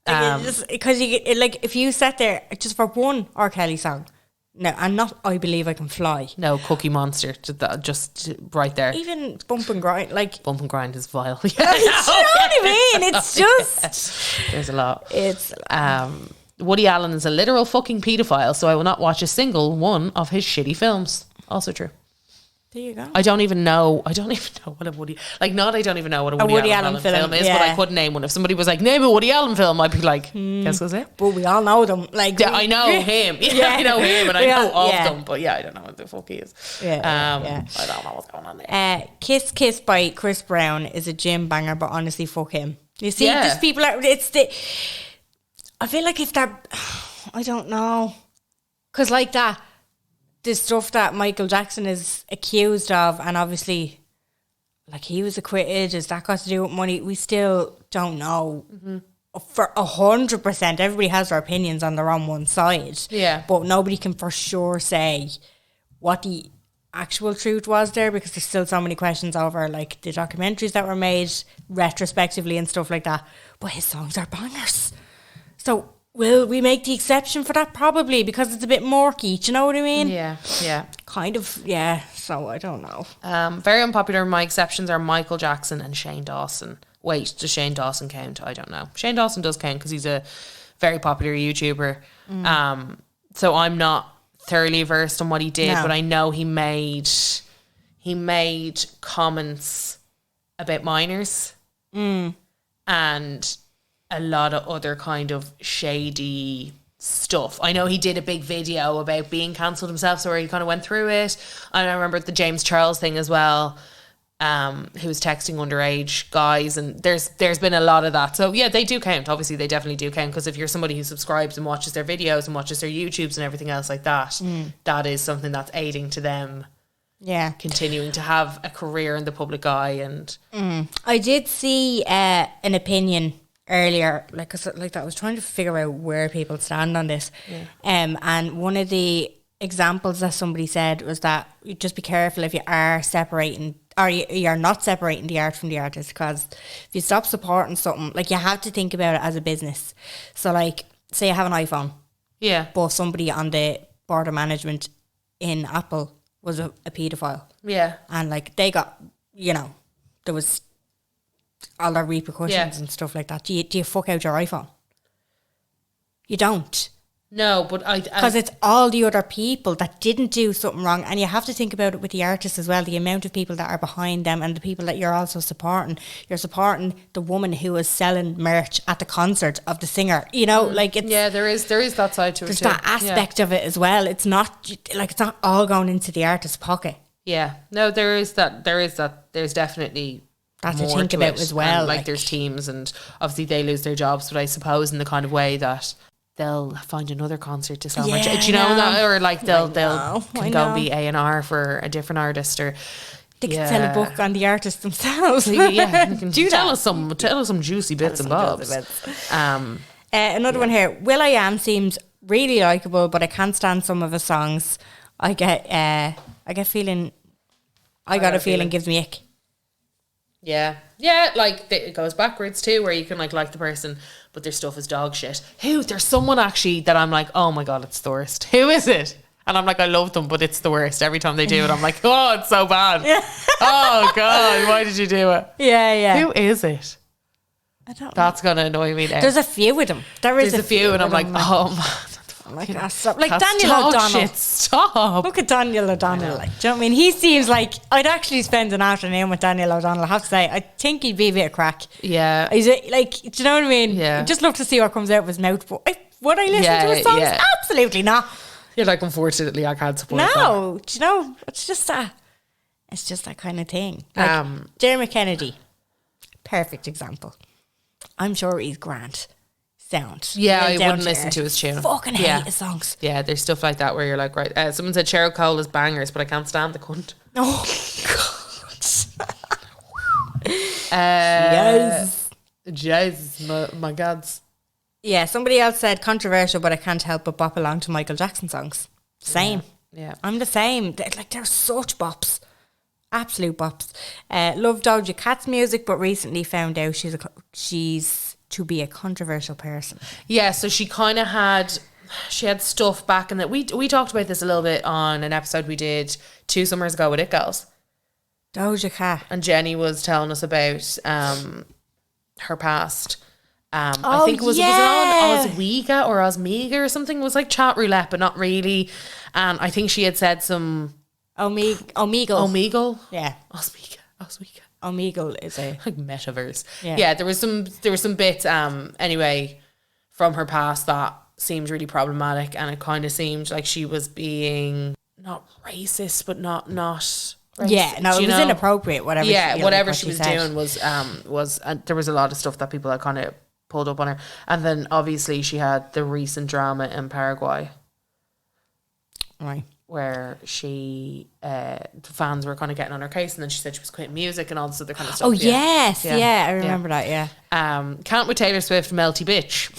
Because like if you sat there just for one R. Kelly song, no, and not I Believe I Can Fly. No, Cookie Monster, just right there. Even Bump and Grind, like Bump and Grind is vile. you know what I mean? It's just There's a lot. It's Woody Allen is a literal fucking paedophile, so I will not watch a single one of his shitty films. Also true. there you go. I don't even know what a Woody Allen film is, but I couldn't name one. If somebody was like, name a Woody Allen film, I'd be like, guess what's it? But we all know them. Like I know him. Yeah, I know him, and I know of them, but I don't know what the fuck he is. Yeah. I don't know what's going on there. Kiss Kiss by Chris Brown is a gym banger, but honestly, fuck him. You see, just people are, I feel like if that, I don't know, because like that, the stuff that Michael Jackson is accused of, and obviously, like he was acquitted, has that got to do with money? We still don't know for 100%. Everybody has their opinions and they're on one side. Yeah. But nobody can for sure say what the actual truth was there, because there's still so many questions over like the documentaries that were made retrospectively and stuff like that. But his songs are bangers. So will we make the exception for that? Probably, because it's a bit murky. Do you know what I mean? Yeah. Kind of, yeah. So I don't know. Very unpopular. My exceptions are Michael Jackson and Shane Dawson. Wait, does Shane Dawson count? I don't know. Shane Dawson does count because he's a very popular YouTuber. So I'm not thoroughly versed on what he did, but I know he made comments about minors and a lot of other kind of shady stuff. I know he did a big video about being cancelled himself, so where he kind of went through it. And I remember the James Charles thing as well, who was texting underage guys, and there's been a lot of that. So yeah, they do count. Obviously they definitely do count, because if you're somebody who subscribes and watches their videos and watches their YouTubes and everything else like that, that is something that's aiding to them continuing to have a career in the public eye. And I did see an opinion earlier, like that. I was trying to figure out where people stand on this, and one of the examples that somebody said was that you just be careful if you are separating, or you're not separating the art from the artist, because if you stop supporting something, like you have to think about it as a business. So like, say you have an iPhone, but somebody on the board of management in Apple was a paedophile, and like they got, there was all the repercussions and stuff like that. Do you fuck out your iPhone? You don't. No, but because it's all the other people that didn't do something wrong, and you have to think about it with the artists as well. The amount of people that are behind them, and the people that you're also supporting. You're supporting the woman who is selling merch at the concert of the singer. Like it's there is that side to it. There's too. that aspect of it as well. It's not like it's not all going into the artist's pocket. Yeah, no, there is that. There's definitely. That's to think about as well. And like there's teams, and obviously they lose their jobs, but I suppose in the kind of way that they'll find another concert to sell merch. Do you know that? Or like they'll go and be A&R for a different artist, or they can sell a book on the artist themselves. They can tell us some juicy bits and bobs. Another one here. will.i.am seems really likeable, but I can't stand some of his songs. I got a feeling gives me ick. Yeah, like it goes backwards too, where you can like the person, but their stuff is dog shit. There's someone actually that I'm like, oh my god, it's the worst. Who is it? And I'm like, I love them, but it's the worst. Every time they do it, I'm like, oh, it's so bad. Oh god, why did you do it? Yeah. Who is it? I don't know. That's gonna annoy me now. There's a few of them. There's a few, and I'm like, oh man. Like Daniel O'Donnell. Stop. Look at Daniel O'Donnell. Like, do you know what I mean? He seems like I'd actually spend an afternoon with Daniel O'Donnell. I have to say, I think he'd be a bit of crack. Yeah. He's like, do you know what I mean? Yeah. I'd just love to see what comes out of his mouth. But would I listen to his songs? Yeah. Absolutely not. You're like, unfortunately, I can't support that. No, do you know? It's just that kind of thing. Like Dermot Kennedy, perfect example. I'm sure he's grand. Sound. Yeah, I wouldn't listen to his tune. Fucking hate his songs. Yeah, there's stuff like that where you're like, right. Someone said Cheryl Cole is bangers, but I can't stand the cunt. Oh God. Jesus, my gods. Yeah, somebody else said controversial, but I can't help but bop along to Michael Jackson songs. Same. Yeah. I'm the same. They're such bops. Absolute bops. Love Doja Cat's music, but recently found out she's to be a controversial person. Yeah, so she kind of had stuff back in that. We talked about this a little bit on an episode we did 2 summers ago with It Girls. Doja Cat. And Jenny was telling us about her past. I think was it on Oswega or Osmega or something? It was like chat roulette, but not really. And I think she had said some Omegle. Yeah. Oswega. Omegle is a like metaverse. Yeah, there was some bits anyway from her past that seemed really problematic, and it kind of seemed like she was being not racist, but not racist, yeah, no, it was inappropriate. Whatever. Yeah, whatever she was doing was there was a lot of stuff that people had kind of pulled up on her, and then obviously she had the recent drama in Paraguay, right, where the fans were kind of getting on her case, and then she said she was quitting music and all this other kind of stuff. Oh yes, yeah, I remember that. Yeah. Can't with Taylor Swift, melty bitch.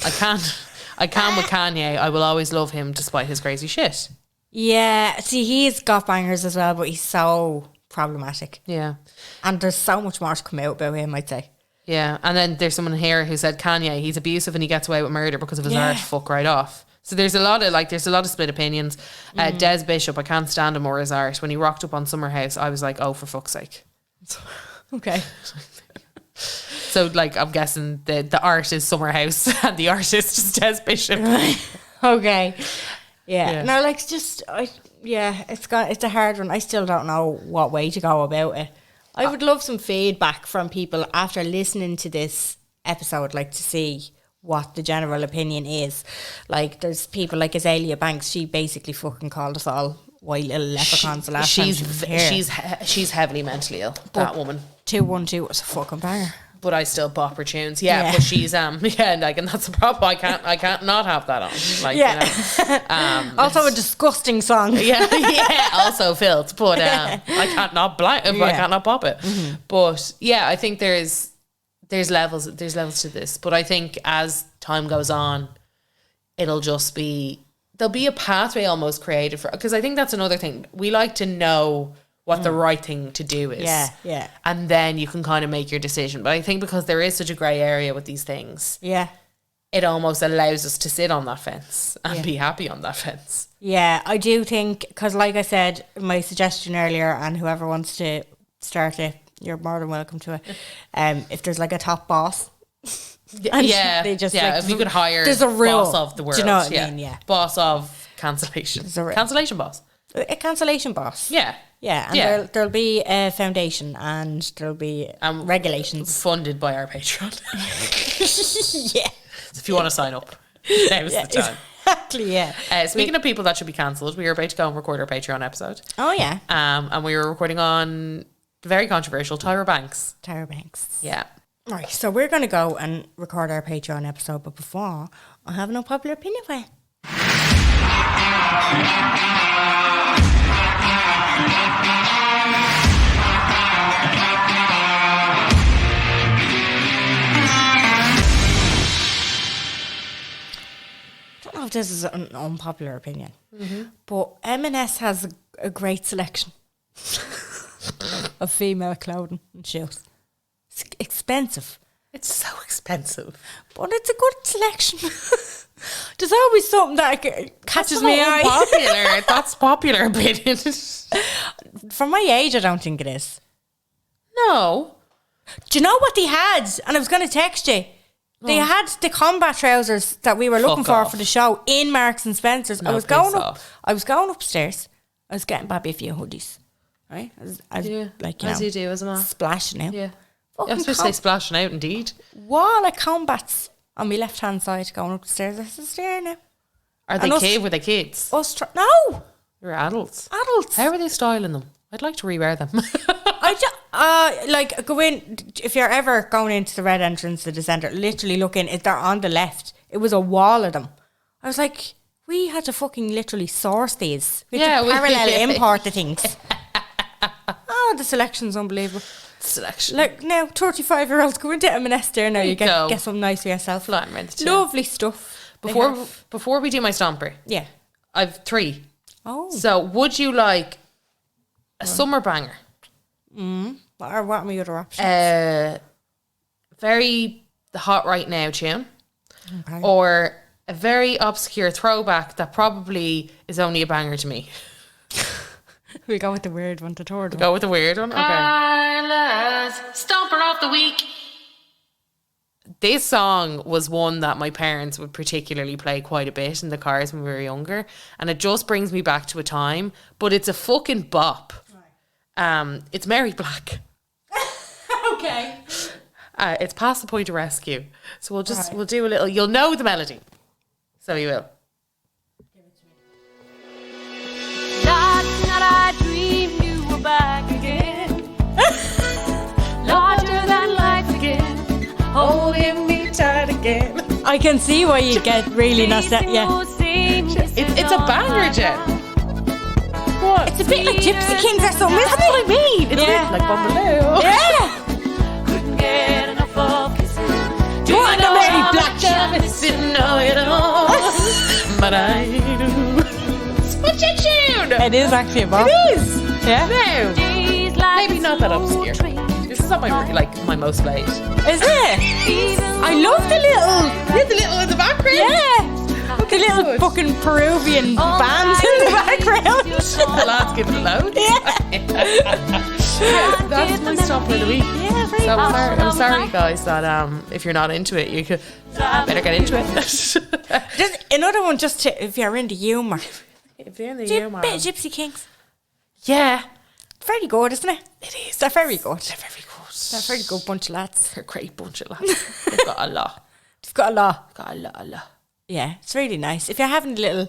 I can with Kanye. I will always love him despite his crazy shit. Yeah, see, he's got bangers as well, but he's so problematic. Yeah, and there's so much more to come out about him, I'd say. Yeah, and then there's someone here who said Kanye, he's abusive and he gets away with murder because of his art. Fuck right off. So there's a lot of split opinions. Des Bishop, I can't stand him or his art. When he rocked up on Summer House, I was like, oh, for fuck's sake. Okay. So like, I'm guessing the art is Summer House and the artist is Des Bishop. Okay. Yeah. No, like, it's a hard one. I still don't know what way to go about it. I would love some feedback from people after listening to this episode, like to see what the general opinion is. Like, there's people like Azalea Banks. She basically fucking called us all white little leprechauns the last time she was here. She's heavily mentally ill. That woman. 212 was a fucking banger. But I still bop her tunes. Yeah, but she's and that's the problem. I can't not have that on. Like, also a disgusting song. Also filth. But I can't not I can't not pop it. Mm-hmm. But yeah, I think there's levels to this. But I think as time goes on, there'll be a pathway almost created for, because I think that's another thing. We like to know what the right thing to do is. Yeah. And then you can kind of make your decision. But I think because there is such a grey area with these things, it almost allows us to sit on that fence and be happy on that fence. Yeah, I do think, because like I said, my suggestion earlier, and whoever wants to start it, you're more than welcome to it. If there's like a top boss, they just if you could hire there's a rule. Boss of the world. Do you know what I mean? Yeah. Boss of cancellation. Cancellation boss. A cancellation boss. Yeah. Yeah, and there'll be a foundation and there'll be regulations. Funded by our Patreon. Yeah. So if you want to sign up, now's the time. Exactly, yeah. Speaking of people that should be cancelled, we are about to go and record our Patreon episode. Oh, yeah. And we were recording on the very controversial Tyra Banks. Yeah. Right, so we're going to go and record our Patreon episode, but before, I have an unpopular opinion for you. I don't know if this is an unpopular opinion, but M&S has a great selection of female clothing and shoes. It's expensive. It's so expensive. But it's a good selection. There's always something that catches me eye. Popular. That's popular opinion. For my age, I don't think it is. No. Do you know what they had? And I was going to text you. They had the combat trousers that we were looking for the show in Marks and Spencer's. I was going upstairs. I was getting Bobby a few hoodies. Right? I was like, as you do as a man. Splashing out. Yeah. I was supposed to say splashing out, indeed. Wall of combats on my left hand side going up the stairs. I said, there now. Are they were they kids? No. They're adults. How are they styling them? I'd like to rewear them. Go in, if you're ever going into the red entrance to the centre, literally look in, they're on the left. It was a wall of them. I was like, we had to fucking literally source these. We had to parallel import the things. The selection's unbelievable. Selection. Like now, 35-year-olds go into M&S there now. You get something nice for yourself. Lovely stuff. Before we do my stomper, I've 3. Oh, so would you like a summer banger? Or what are my other options? Very the Hot Right Now tune, Okay. or a very obscure throwback that probably is only a banger to me. We go with the weird one, the third one. Go with the weird one? Okay. Carla's Stomper of the Week. This song was one that my parents would particularly play quite a bit in the cars when we were younger, and it just brings me back to a time, but it's a fucking bop. It's Mary Black. Okay. It's Past the Point of Rescue. So we'll do a little, you'll know the melody. So you will. Last night I dreamed you were back again. Larger than life again. Holding me tight again. I can see why you get really nostalgic. Yeah. It's a banger, Jen. What? It's a bit like Gypsy Kings or something. That's what I mean. It's Yeah. a bit like Bumbaloo. Yeah. Couldn't get enough of kissing. Go on, the Mary Black. Just didn't know it all. But I do. Such a tune. It is actually a bop. It is. Yeah. No. Days like Maybe not that slow obscure. trains. This is not my most played. Is it? I love the little. You're the little in the background. Yeah. The little good. fucking Peruvian bands in the background. The lads give it a load. Yeah, that's my stop of the week. Yeah, very So bop. I'm sorry, guys, that if you're not into it, you could better get into it. Just another one, just to, if you're into humour. If you're in the Bit humor, of Gypsy Kings. yeah, Very good, isn't it? it is. They're very good. They're very good. They're a very good bunch of lads. They're a great bunch of lads. They've got a lot. They've got a lot. Got a lot. Yeah, it's really nice. If you're having a little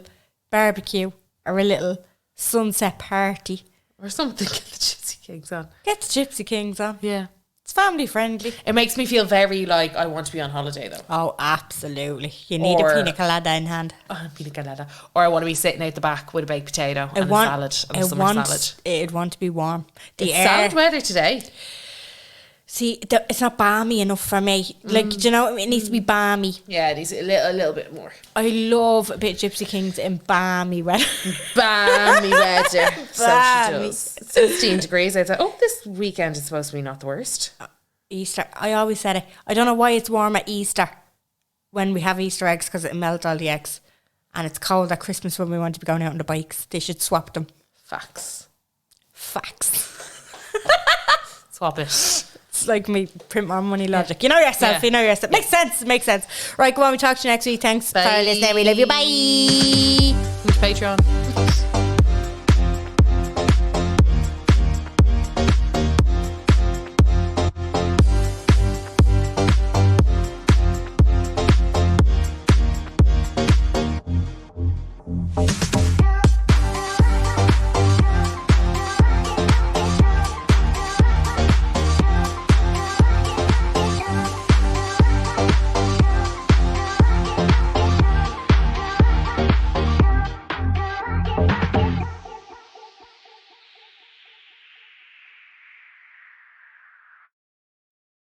barbecue or a little sunset party, Or something. Get the Gypsy Kings on. get the Gypsy Kings on. Yeah. It's family friendly. It makes me feel very like I want to be on holiday though. Oh, absolutely. You need Or- a pina colada in hand. Oh, pina colada. Or I want to be sitting out the back with a baked potato and a salad and a summer salad. It'd want to be warm. The It's air. salad weather today. See, it's not balmy enough for me. Like, do you know, it needs to be balmy. Yeah, it is a little bit more. I love a bit of Gypsy Kings in balmy weather. Balmy weather. So she Balmy. does. 16 degrees outside. Oh, this weekend is supposed to be not the worst. Easter. I always said it. I don't know why it's warm at Easter when we have Easter eggs, because it melts all the eggs. And it's cold at Christmas when we want to be going out on the bikes. They should swap them. Facts. Swap it. It's like me print more money logic. You know yourself. Yeah. You know yourself. Makes sense. Makes sense. Right, go on. We talk to you next week. Thanks Bye. for listening. We love you. Bye. Patreon.